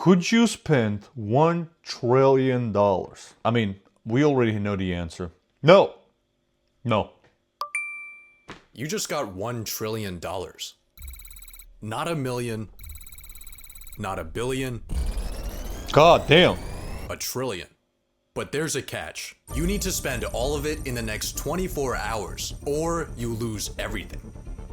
Could you spend $1 trillion? I mean, we already know the answer. No. No. You just got $1 trillion. Not a million, not a billion, God damn. a trillion. But there's a catch. You need to spend all of it in the next 24 hours, or you lose everything.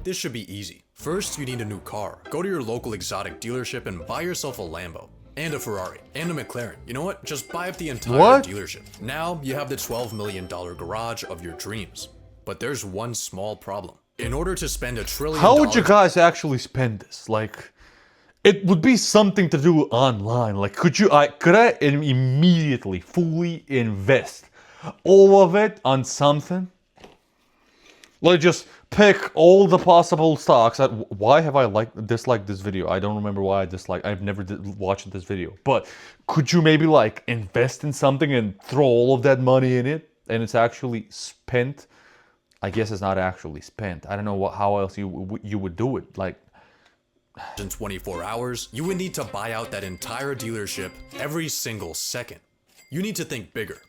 This should be easy. First, you need a new car. Go to your local exotic dealership and buy yourself a Lambo. And a Ferrari. And a McLaren. You know what? Just buy up the entire dealership. Now, you have the $12 million garage of your dreams. But there's one small problem. In order to spend $1 trillion... How would you guys actually spend this? Like, it would be something to do online. Like, could I immediately, fully invest all of it on something? Like, just pick all the possible stocks. Why have I disliked this video? I don't remember why I disliked. I've never watched this video. But could you maybe like invest in something and throw all of that money in it, and it's actually spent? I guess it's not actually spent. I don't know how else you would do it. Like, in 24 hours, you would need to buy out that entire dealership every single second. You need to think bigger.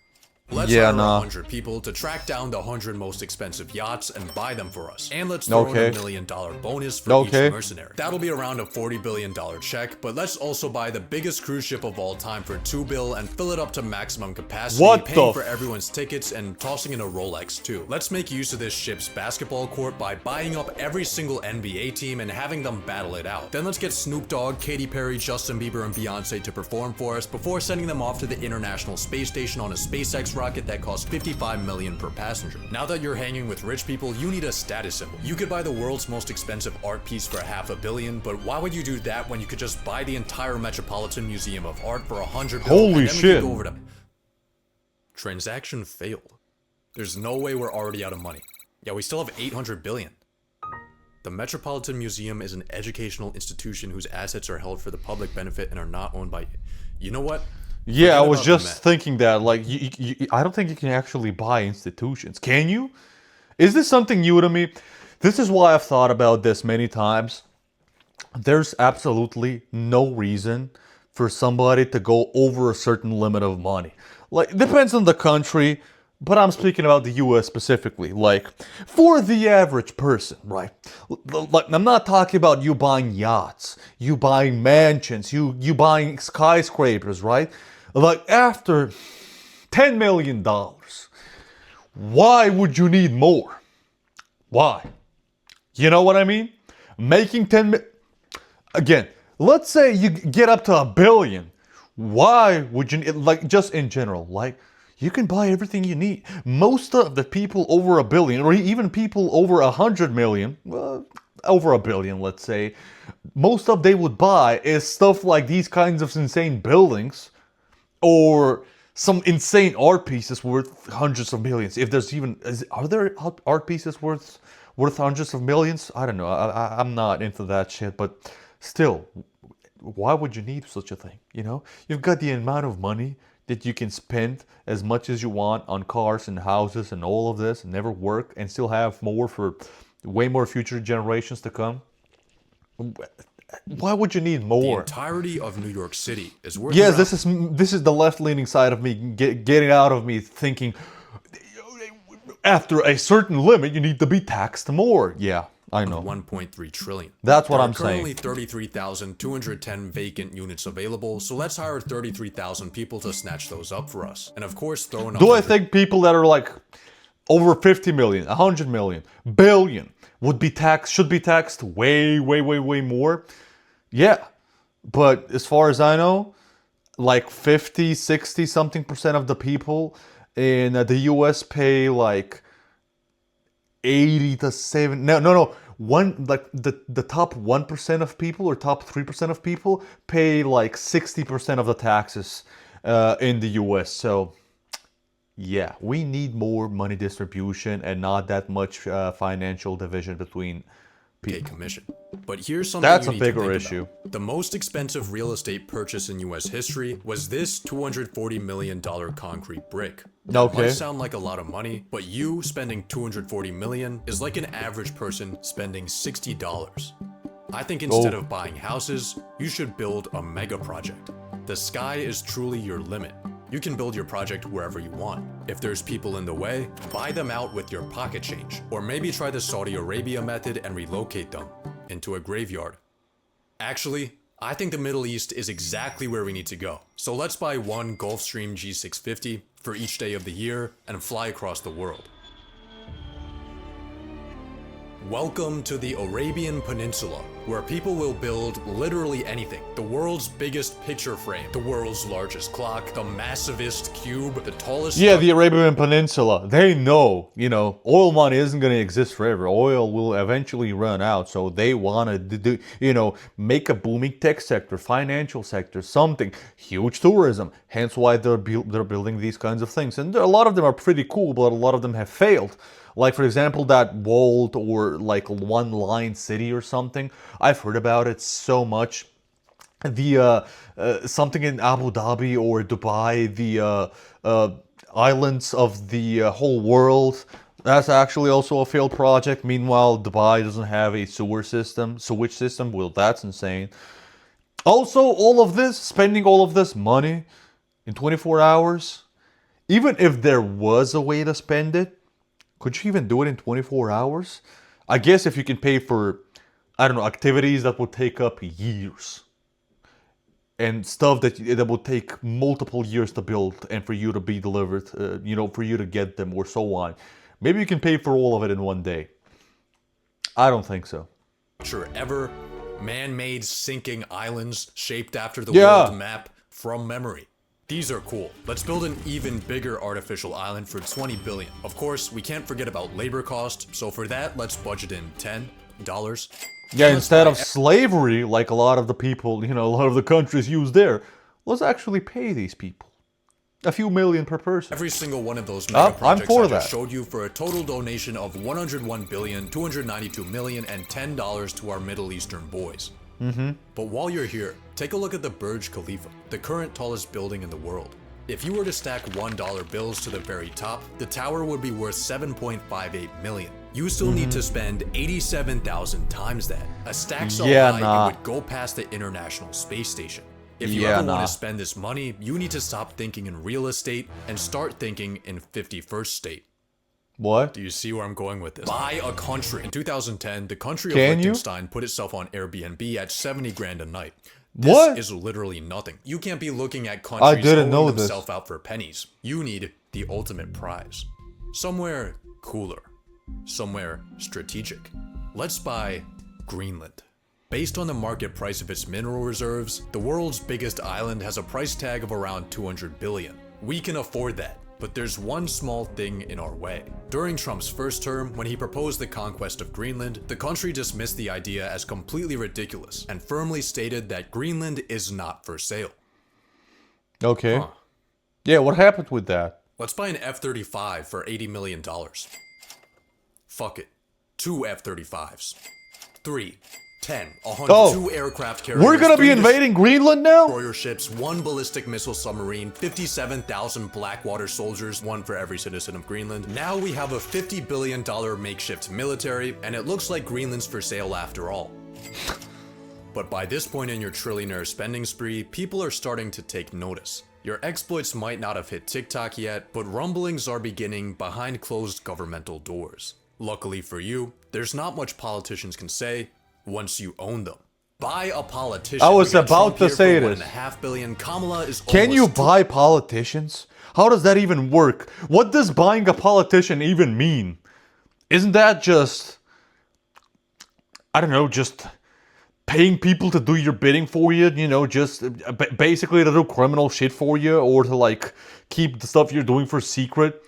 Let's hire 100 people to track down the 100 most expensive yachts and buy them for us. And let's throw in $1 million bonus for each mercenary. That'll be around a $40 billion check, but let's also buy the biggest cruise ship of all time for $2 billion and fill it up to maximum capacity, paying for everyone's tickets and tossing in a Rolex too. Let's make use of this ship's basketball court by buying up every single NBA team and having them battle it out. Then let's get Snoop Dogg, Katy Perry, Justin Bieber, and Beyonce to perform for us before sending them off to the International Space Station on a SpaceX rocket that costs $55 million per passenger. Now that you're hanging with rich people, you need a status symbol. You could buy the world's most expensive art piece for $500 million, but why would you do that when you could just buy the entire Metropolitan Museum of Art for $100 million? Holy shit. Go over to... Transaction failed. There's no way we're already out of money. Yeah, we still have $800 billion. The Metropolitan Museum is an educational institution whose assets are held for the public benefit and are not owned by... You know what? Yeah, I was just thinking that, like, I don't think you can actually buy institutions. Can you? Is this something new to me? This is why I've thought about this many times. There's absolutely no reason for somebody to go over a certain limit of money. Like, it depends on the country, but I'm speaking about the US specifically. Like, for the average person, right? Like, I'm not talking about you buying yachts, you buying mansions, you buying skyscrapers, right? Like, after $10 million, why would you need more? Why? You know what I mean? Making again, let's say you get up to $1 billion. Why would you, like, just in general, like, you can buy everything you need. Most of the people over $1 billion, or even people over 100 million, over $1 billion, let's say, most of they would buy is stuff like these kinds of insane buildings, or some insane art pieces worth hundreds of millions. If there's even, are there art pieces worth hundreds of millions? I don't know. I'm not into that shit, but still, why would you need such a thing? You know, you've got the amount of money that you can spend as much as you want on cars and houses and all of this, and never work, and still have more for way more future generations to come. Why would you need more? The entirety of New York City is worth... Yes, this is the left-leaning side of me getting out of me thinking, after a certain limit, you need to be taxed more. Yeah, I know. 1.3 trillion. That's what I'm saying. There are currently 33,210 vacant units available, so let's hire 33,000 people to snatch those up for us. And of course, throw in... Do I think people that are like over 50 million, 100 million, billion should be taxed way more? Yeah, but as far as I know, like 50, 60 something percent of the people in the US pay like 80 to 7, like the top 1% of people or top 3% of people pay like 60% of the taxes in the US. So yeah, we need more money distribution and not that much financial division between people. Commission. But here's something that's you a need bigger to think issue. About. The most expensive real estate purchase in US history was this $240 million concrete brick. That might sound like a lot of money, but you spending $240 million is like an average person spending $60. I think instead of buying houses, you should build a mega project. The sky is truly your limit. You can build your project wherever you want. If there's people in the way, buy them out with your pocket change. Or maybe try the Saudi Arabia method and relocate them into a graveyard. Actually, I think the Middle East is exactly where we need to go. So let's buy one Gulfstream G650 for each day of the year and fly across the world. Welcome to the Arabian Peninsula, where people will build literally anything. The world's biggest picture frame, the world's largest clock, the massivest cube, the tallest... Yeah, the Arabian Peninsula. They know, oil money isn't going to exist forever. Oil will eventually run out, so they want to do, make a booming tech sector, financial sector, something. Huge tourism. Hence why they're building these kinds of things. And a lot of them are pretty cool, but a lot of them have failed. Like, for example, that walled or like one line city or something. I've heard about it so much. The something in Abu Dhabi or Dubai, the islands of the whole world. That's actually also a failed project. Meanwhile, Dubai doesn't have a sewage system. Well, that's insane. Also, all of this, spending all of this money in 24 hours, even if there was a way to spend it, could you even do it in 24 hours? I guess if you can pay for, I don't know, activities that would take up years. And stuff that would take multiple years to build and for you to be delivered, for you to get them or so on. Maybe you can pay for all of it in one day. I don't think so. Ever man-made sinking islands shaped after the world map from memory. These are cool. Let's build an even bigger artificial island for 20 billion. Of course, we can't forget about labor cost, so for that, let's budget in $10. Yeah, instead of slavery, like a lot of the people, a lot of the countries use there, let's actually pay these people. A few million per person. Every single one of those mega projects I just showed you for a total donation of $101,292,010 to our Middle Eastern boys. But while you're here, take a look at the Burj Khalifa, the current tallest building in the world. If you were to stack $1 bills to the very top, the tower would be worth $7.58 million. You still need to spend 87,000 times that. A stack so high, it would go past the International Space Station. If you ever want to spend this money, you need to stop thinking in real estate and start thinking in 51st state. What? Do you see where I'm going with this? Buy a country. In 2010, the country of Liechtenstein put itself on Airbnb at 70 grand a night. This is literally nothing. You can't be looking at countries throwing themselves out for pennies. You need the ultimate prize. Somewhere cooler. Somewhere strategic. Let's buy Greenland. Based on the market price of its mineral reserves, the world's biggest island has a price tag of around 200 billion. We can afford that. But there's one small thing in our way. During Trump's first term, when he proposed the conquest of Greenland, the country dismissed the idea as completely ridiculous and firmly stated that Greenland is not for sale. Okay. Yeah, what happened with that? Let's buy an F-35 for $80 million. Fuck it. 2 F-35s. 3, 10, 100, 2 aircraft carriers. We're gonna be invading Greenland now? Destroyer ships, 1 ballistic missile submarine, 57,000 Blackwater soldiers, 1 for every citizen of Greenland. Now we have a $50 billion makeshift military, and it looks like Greenland's for sale after all. But by this point in your trillionaire spending spree, people are starting to take notice. Your exploits might not have hit TikTok yet, but rumblings are beginning behind closed governmental doors. Luckily for you, there's not much politicians can say once you own them. Buy a politician. I was about to say this. $1.5 billion. Kamala is Can you buy politicians? How does that even work? What does buying a politician even mean? Isn't that just, I don't know, just paying people to do your bidding for you? Just basically to do criminal shit for you, or to like keep the stuff you're doing for secret?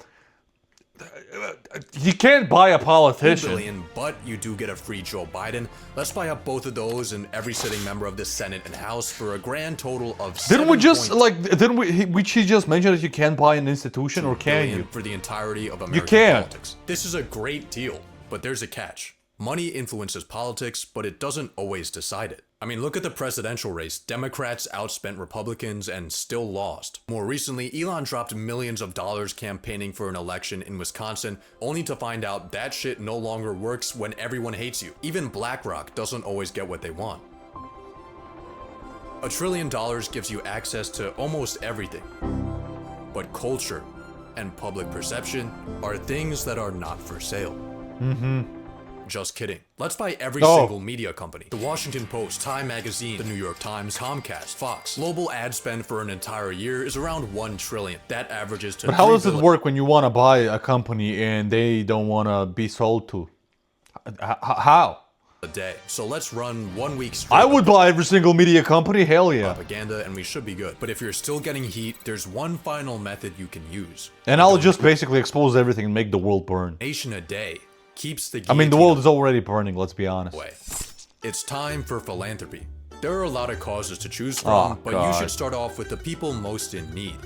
You can't buy a politician. Billion, but you do get a free Joe Biden. Let's buy up both of those and every sitting member of the Senate and House for a grand total of Didn't we just he just mentioned that you can buy an institution, or can you? For the entirety of American politics. This is a great deal, but there's a catch. Money influences politics, but it doesn't always decide it. I mean, look at the presidential race. Democrats outspent Republicans and still lost. More recently, Elon dropped millions of dollars campaigning for an election in Wisconsin, only to find out that shit no longer works when everyone hates you. Even BlackRock doesn't always get what they want. $1 trillion gives you access to almost everything. But culture and public perception are things that are not for sale. Just kidding. Let's buy every single media company. The Washington Post, Time Magazine, the New York Times, Comcast, Fox. Global ad spend for an entire year is around $1 trillion. That averages to But how does it work when you want to buy a company and they don't want to be sold to? How? a day. So let's run 1 week straight. I would buy every single media company, hell yeah. Propaganda, and we should be good. But if you're still getting heat, there's one final method you can use. And I'll just basically expose everything and make the world burn. Nation a day keeps the I mean, the world is already burning, let's be honest. Way. It's time for philanthropy. There are a lot of causes to choose from, but you should start off with the people most in need.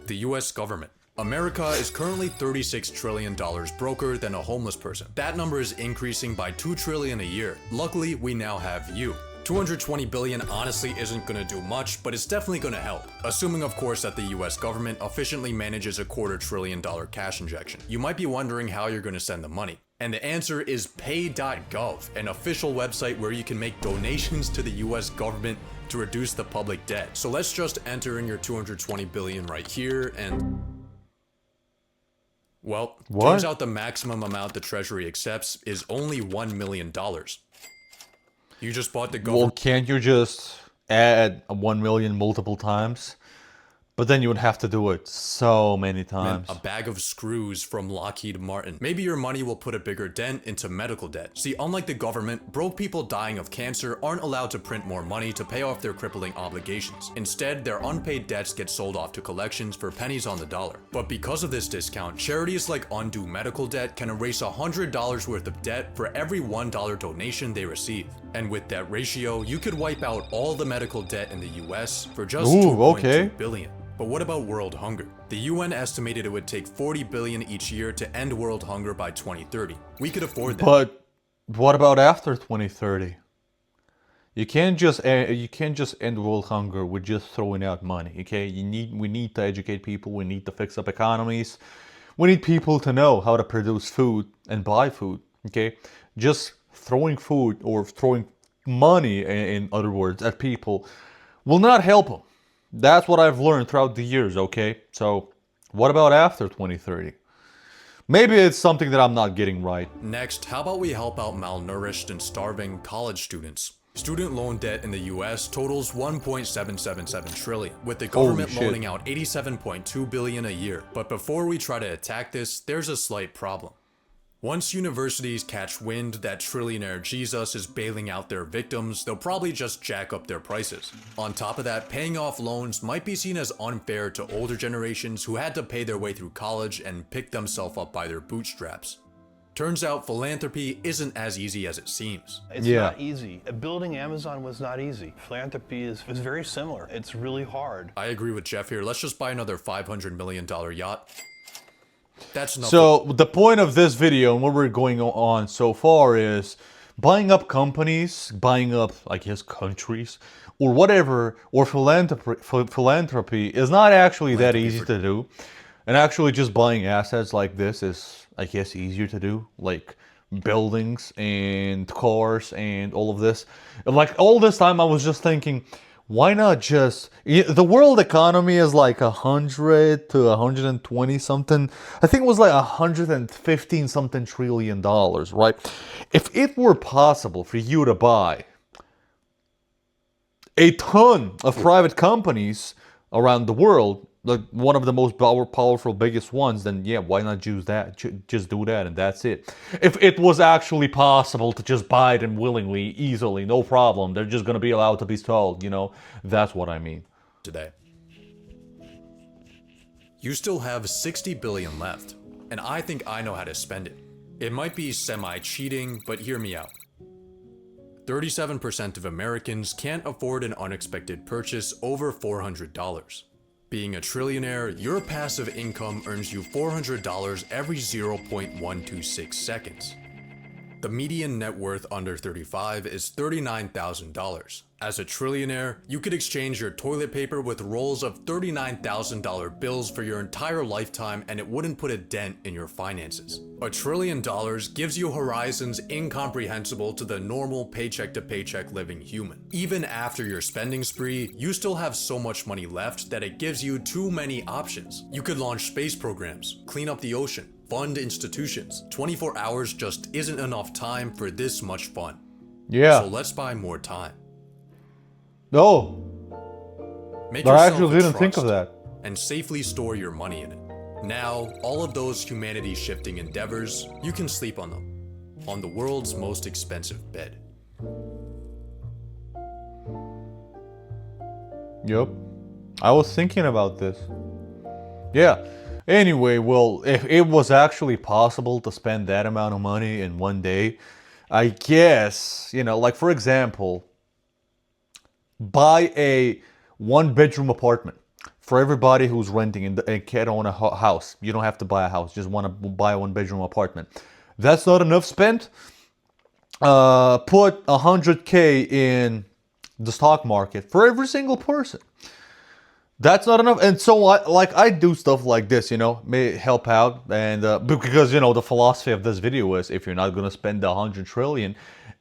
The US government. America is currently $36 trillion broker than a homeless person. That number is increasing by $2 trillion a year. Luckily, we now have you. $220 billion honestly isn't gonna do much, but it's definitely gonna help. Assuming, of course, that the US government efficiently manages a $250 billion cash injection. You might be wondering how you're gonna send the money. And the answer is pay.gov, an official website where you can make donations to the US government to reduce the public debt. So let's just enter in your $220 billion right here and... Well, turns out the maximum amount the Treasury accepts is only $1 million. You just bought the government... Well, can't you just add 1 million multiple times? But then you would have to do it so many times. A bag of screws from Lockheed Martin. Maybe your money will put a bigger dent into medical debt. See, unlike the government, broke people dying of cancer aren't allowed to print more money to pay off their crippling obligations. Instead, their unpaid debts get sold off to collections for pennies on the dollar. But because of this discount, charities like Undo Medical Debt can erase $100 worth of debt for every $1 donation they receive. And with that ratio, you could wipe out all the medical debt in the US for just $2.2 billion. But what about world hunger? The UN estimated it would take $40 billion each year to end world hunger by 2030. We could afford that. But what about after 2030? You can't just end world hunger with just throwing out money. Okay, we need to educate people. We need to fix up economies. We need people to know how to produce food and buy food. Okay, just throwing food or throwing money, in other words, at people will not help them. That's what I've learned throughout the years, okay? So, what about after 2030? Maybe it's something that I'm not getting right. Next, how about we help out malnourished and starving college students? Student loan debt in the US totals $1.777 trillion, with the government loaning out $87.2 billion a year. But before we try to attack this, there's a slight problem. Once universities catch wind that trillionaire Jesus is bailing out their victims, they'll probably just jack up their prices. On top of that, paying off loans might be seen as unfair to older generations who had to pay their way through college and pick themselves up by their bootstraps. Turns out philanthropy isn't as easy as it seems. It's not easy. Building Amazon was not easy. Philanthropy is very similar. It's really hard. I agree with Jeff here. Let's just buy another $500 million yacht. That's nothing. So the point of this video and what we're going on so far is buying up companies, buying up, I guess, countries, or whatever, or philanthropy is not actually that easy to do. And actually just buying assets like this is, I guess, easier to do, like buildings and cars and all of this. Like all this time I was just thinking, why not just... The world economy is like 100 to 120 something. I think it was like 115 something trillion dollars, right? If it were possible for you to buy a ton of private companies around the world, like one of the most powerful, biggest ones, then yeah, why not choose that? Just do that and that's it. If it was actually possible to just buy them willingly, easily, no problem, they're just going to be allowed to be sold, you know? That's what I mean. Today. You still have $60 billion left, and I think I know how to spend it. It might be semi-cheating, but hear me out. 37% of Americans can't afford an unexpected purchase over $400. Being a trillionaire, your passive income earns you $400 every 0.126 seconds. The median net worth under 35 is $39,000. As a trillionaire, you could exchange your toilet paper with rolls of $39,000 bills for your entire lifetime and it wouldn't put a dent in your finances. $1 trillion gives you horizons incomprehensible to the normal paycheck-to-paycheck living human. Even after your spending spree, you still have so much money left that it gives you too many options. You could launch space programs, clean up the ocean, fund institutions. 24 hours just isn't enough time for this much fun. Yeah. So let's buy more time. No. Make But I yourself actually a didn't think of trust that. and safely store your money in it. Now, all of those humanity-shifting endeavors, you can sleep on them, on the world's most expensive bed. Yep. I was thinking about this. Yeah. Anyway, well, if it was actually possible to spend that amount of money in one day, I guess, you know, like for example, buy a one-bedroom apartment for everybody who's renting and can't own a house. You don't have to buy a house, just want to buy a one-bedroom apartment. That's not enough spent. Put 100K in the stock market for every single person. That's not enough. And so I do stuff like this, you know, may help out. And because, you know, the philosophy of this video is if you're not going to spend 100 trillion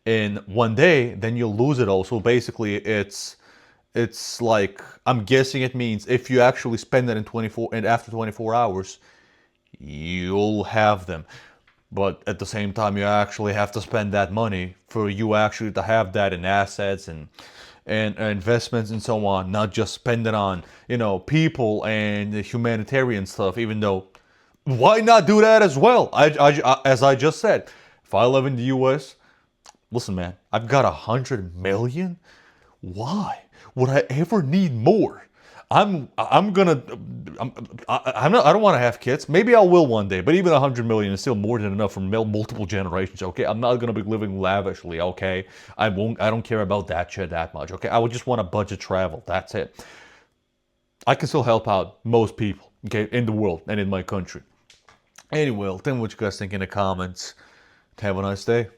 in one day, then you'll lose it all. So basically it's like, I'm guessing it means if you actually spend it in 24 and after 24 hours, you'll have them. But at the same time, you actually have to spend that money for you actually to have that in assets and investments and so on, not just spend it on, you know, people and the humanitarian stuff, even though, why not do that as well? As I just said, if I live in the US, listen, man, I've got 100 million. Why would I ever need more? I don't want to have kids. Maybe I will one day, but even 100 million is still more than enough for multiple generations. Okay, I'm not gonna be living lavishly. Okay, I don't care about that shit that much. Okay, I would just want to budget travel. That's it. I can still help out most people. Okay, in the world and in my country. Anyway, tell me what you guys think in the comments. Have a nice day.